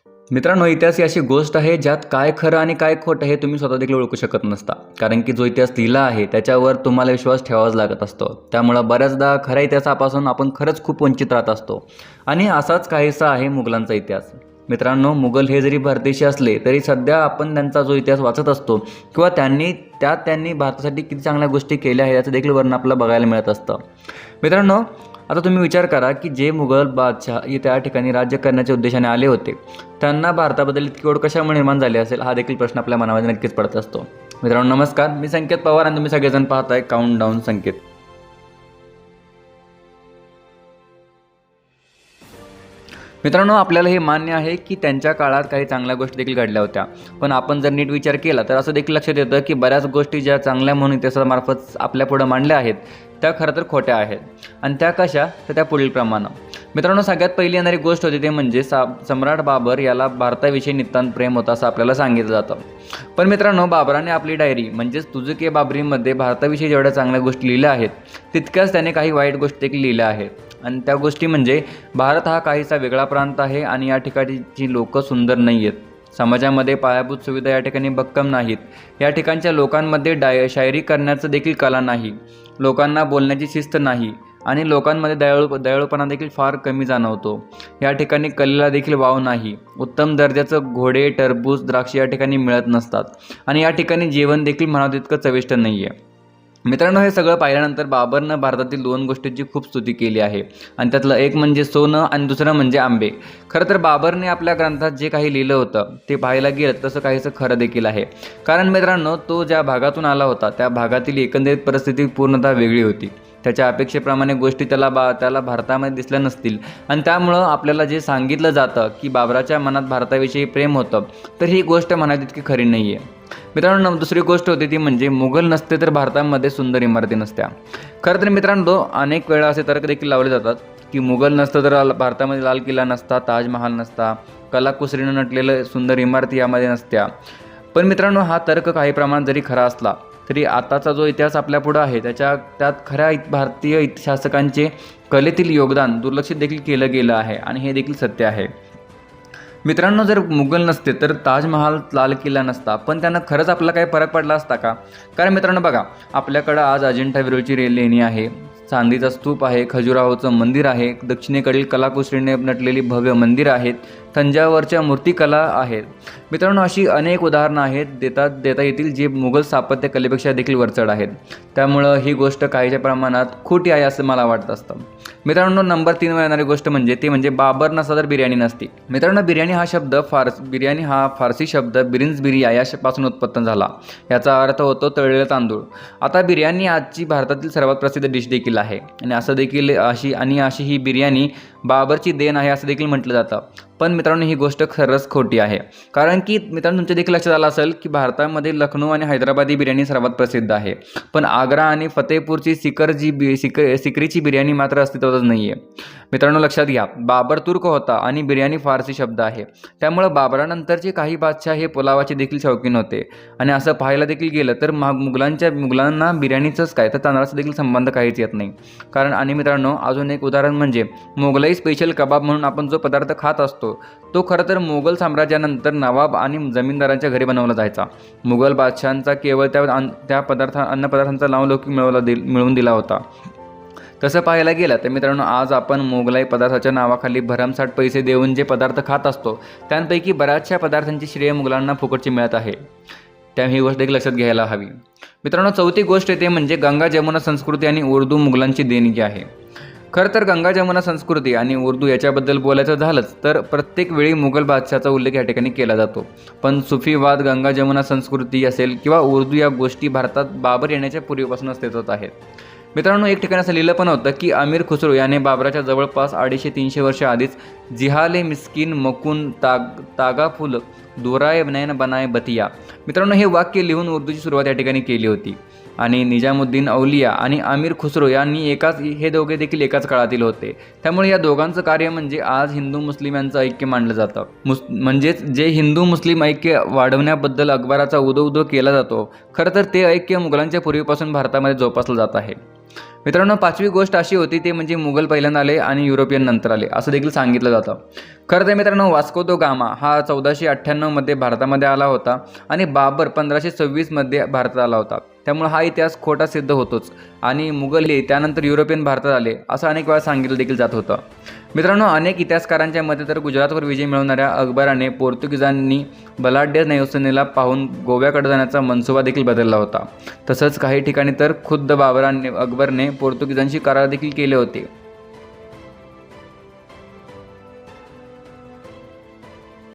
मित्रांनो, इतिहास ही अशी गोष्ट आहे ज्यात काय खरं आणि काय खोटं हे तुम्ही स्वतः देखील ओळखू शकत नसता. कारण की जो इतिहास लिहिला आहे त्याच्यावर तुम्हाला विश्वास ठेवावाच लागत असतो. त्यामुळं बऱ्याचदा खऱ्या इतिहासापासून आपण खरंच खूप वंचित राहत असतो. आणि असाच काहीसा आहे मुघलांचा इतिहास. मित्रांनो, मुघल हे जरी परदेशी असले तरी सध्या आपण त्यांचा जो इतिहास वाचत असतो किंवा त्यांनी भारतासाठी किती चांगल्या गोष्टी केल्या आहेत याचं देखील वर्णन आपल्याला बघायला मिळत असतं. मित्रांनो, आता तुम्ही विचार करा की जे मुघल बादशाह त्या ठिकाणी राज्य करण्याच्या उद्देशाने आले होते, त्यांना भारताबद्दल इतकी ओढ कशामुळे निर्माण झाली असेल, हा देखील प्रश्न आपल्या मनामध्ये नक्कीच पडत असतो. मित्रांनो नमस्कार, मी संकेत पवार आणि तुम्ही सगळेजण पाहताय काउंटडाऊन संकेत. मित्रांनो, आपल्याला हे मान्य आहे की त्यांच्या काळात काही चांगल्या गोष्टी देखील घडल्या होत्या. पण आपण जर नीट विचार केला तर असं देखील लक्षात येतं की बऱ्याच गोष्टी ज्या चांगल्या म्हणून इतिहासामार्फत आपल्या पुढं मांडल्या आहेत त्या खरं तर खोट्या आहेत. आणि त्या कशा, तर त्या पुढील प्रमाणे. मित्रांनो, सगळ्यात पहिली येणारी गोष्ट होती ते म्हणजे सम्राट बाबर याला भारताविषयी नितांत प्रेम होता असं आपल्याला सांगितलं जातं. पण मित्रांनो, बाबराने आपली डायरी म्हणजेच तुझके बाबरीमध्ये भारताविषयी जेवढ्या चांगल्या गोष्टी लिहिल्या आहेत तितक्याच त्याने काही वाईट गोष्टी देखील लिहिल्या आहेत. आणि त्या गोष्टी म्हणजे भारत हा काहीसा वेगळा प्रांत आहे आणि या ठिकाणची लोकं सुंदर नाही आहेत. समाजामध्ये पायाभूत सुविधा या ठिकाणी भक्कम नाहीत. या ठिकाणच्या लोकांमध्ये शायरी करण्याचं देखील कला नाही. लोकांना बोलण्याची शिस्त नाही आणि लोकांमध्ये दयाळूपणा देखील फार कमी जाणवतो. या ठिकाणी कलेला देखील वाव नाही. उत्तम दर्जाचं घोडे, टरबूज, द्राक्ष या ठिकाणी मिळत नसतात आणि या ठिकाणी जेवण देखील म्हणावं तितकं चविष्ट नाही आहे. मित्रांनो, हे सगळं पाहिल्यानंतर बाबरनं भारतातील दोन गोष्टींची खूप स्तुती केली आहे आणि त्यातलं एक म्हणजे सोनं आणि दुसरं म्हणजे आंबे. खरं तर बाबरने आपल्या ग्रंथात जे काही लिहिलं होतं ते पाहायला गेलं तसं काहीसं खरं देखील आहे. कारण मित्रांनो, तो ज्या भागातून आला होता त्या भागातील एकंदरीत परिस्थिती पूर्णतः वेगळी होती. त्याच्या अपेक्षेप्रमाणे गोष्टी त्याला भारतामध्ये दिसल्या नसतील आणि त्यामुळं आपल्याला जे सांगितलं जातं की बाबराच्या मनात भारताविषयी प्रेम होतं, तर ही गोष्ट म्हणा तितकी खरी नाही आहे. मित्रांनो, दुसरी गोष्ट होती ती म्हणजे मुघल नसते तर भारतामध्ये सुंदर इमारती नसत्या. खरं तर मित्रांनो, अनेक वेळा असे तर्क देखील लावले जातात की मुघल नसतं तर भारतामध्ये लाल किल्ला नसता, ताजमहाल नसता, कलाकुसरीनं नटलेलं सुंदर इमारती यामध्ये नसत्या. पण मित्रांनो, हा तर्क काही प्रमाणात जरी खरा असला तरी आताचा जो इतिहास आपल्यापुढं आहे त्यात खऱ्या भारतीय शासकांचे कलेतील योगदान दुर्लक्षित देखील केलं गेलं आहे आणि हे देखील सत्य आहे. मित्रांनो, जर मुघल नसते तर ताजमहाल, लाल किल्ला नसता, पण त्यांना खरंच आपल्याला काही फरक पडला असता का? कारण मित्रांनो बघा, आपल्याकडं आज अजिंठा वेरूळची लेणी आहे, चांदीचा स्तूप आहे, खजुराहोचं मंदिर आहे, दक्षिणेकडील कलाकुसरीने नटलेली भव्य मंदिर आहेत, तंजावरच्या मूर्तिकला आहेत. मित्रांनो, अशी अनेक उदाहरणं आहेत देता येतील जे मुघल स्थापत्य कलेपेक्षा देखील वरचढ आहेत. त्यामुळं ही गोष्ट काहीच्या प्रमाणात खोटी आहे असं मला वाटत असतं. मित्रांनो, नंबर 3वर येणारी गोष्ट म्हणजे बाबर नसता तर बिर्याणी नसती. मित्रांनो, बिर्याणी हा फारसी शब्द बिरिन्सबिरी यापासून उत्पन्न झाला. याचा अर्थ होतो तळलेला तांदूळ. आता बिर्याणी आजची भारतातील सर्वात प्रसिद्ध डिश देखील आहे आणि अशी ही बिर्याणी बाबरची देण आहे असं देखील म्हटलं जातं. पण मित्रांनो, ही गोष्ट खरंच खोटी आहे. कारण की मित्रांनो, तुमच्या देखील लक्षात आलं असेल की भारतामध्ये लखनौ आणि हैदराबादी बिर्याणी सर्वात प्रसिद्ध आहे. पण आग्रा आणि फतेहपूरची सिकरीची बिर्याणी मात्र अस्तित्वातच नाही आहे. मित्रांनो, लक्षात घ्या, बाबर तुर्क होता आणि बिर्याणी फारसी शब्द आहे. त्यामुळं बाबरानंतरचे काही बादशाह हे पुलावाचे देखील शौकीन होते. आणि असं पाहायला देखील गेलं तर मुघलांना बिर्याणीचंच काय तर तांदळाचा देखील संबंध काहीच येत नाही. आणि मित्रांनो, अजून एक उदाहरण म्हणजे मोगलाई स्पेशल कबाब म्हणून आपण जो पदार्थ खात असतो तो खरं तर मोगल साम्राज्यानंतर नवाब आणि जमीनदारांच्या घरी बनवला जायचा. मुघल बादशहांचा केवळ त्या अन्नपदार्थांचा नावलौकिक मिळवून दिला होता. तसं पाहायला गेलं तर मित्रांनो, आज आपण मोगलाई पदार्थाच्या नावाखाली भरमसाठ पैसे देऊन जे पदार्थ खात असतो त्यांपैकी बऱ्याचशा पदार्थांची श्रेय मुघलांना फुकटची मिळत आहे. त्यामुळे ही गोष्ट देखील लक्षात घ्यायला हवी. मित्रांनो, चौथी गोष्ट येते म्हणजे गंगा जमुना संस्कृती आणि उर्दू मुघलांची देणगी आहे. खरं तर गंगा जमुना संस्कृती आणि उर्दू याच्याबद्दल बोलायचं झालंच तर प्रत्येक वेळी मुघल बादशाचा उल्लेख या ठिकाणी केला जातो. पण सुफीवाद, गंगा जमुना संस्कृती असेल किंवा उर्दू या गोष्टी भारतात बाबर येण्याच्या पूर्वीपासून अस्तित्वात आहेत. मित्रांनो, एक ठिकाणी असं लिहिलं पण होतं की अमीर खुसरो याने बाबराच्या जवळपास 250-300 वर्ष आधीच जिहाले मिस्किन मकुन तागा फुल दोराय नयन बनाय बतिया. मित्रांनो, हे वाक्य लिहून उर्दूची सुरुवात या ठिकाणी केली होती. आणि निजामुद्दीन औलिया आणि अमीर खुसरो यांनी हे दोघे देखील एकाच काळातील होते. त्यामुळे या दोघांचं कार्य म्हणजे आज हिंदू मुस्लिम यांचं ऐक्य मानलं जातं. म्हणजेच जे हिंदू मुस्लिम ऐक्य वाढवण्याबद्दल अकबराचा उदो केला जातो, खरं तर ते ऐक्य मुघलांच्या पूर्वीपासून भारतामध्ये जोपासलं जात आहे. मित्रांनो, 5वी गोष्ट अशी होती ते म्हणजे मुघल पहिल्यांदा आले आणि युरोपियन नंतर आले असं देखील सांगितलं जातं. खरं तर मित्रांनो, वास्को द गामा हा 1498मध्ये भारतामध्ये आला होता आणि बाबर 1526मध्ये भारतात आला होता. त्यामुळे हा इतिहास खोटा सिद्ध होतोच आणि मुघल हे त्यानंतर युरोपियन भारतात आले असं अनेक वेळा सांगितलं देखील जात होतं. मित्रांनो, अनेक इतिहासकारांच्या मते तर गुजरातवर विजय मिळवणाऱ्या अकबराने पोर्तुगीजांनी बलाढ्य नौसेनेला पाहून गोव्याकडे जाण्याचा मनसुबा देखील बदलला होता. तसंच काही ठिकाणी तर खुद्द अकबरने पोर्तुगीजांशी करार देखील केले होते.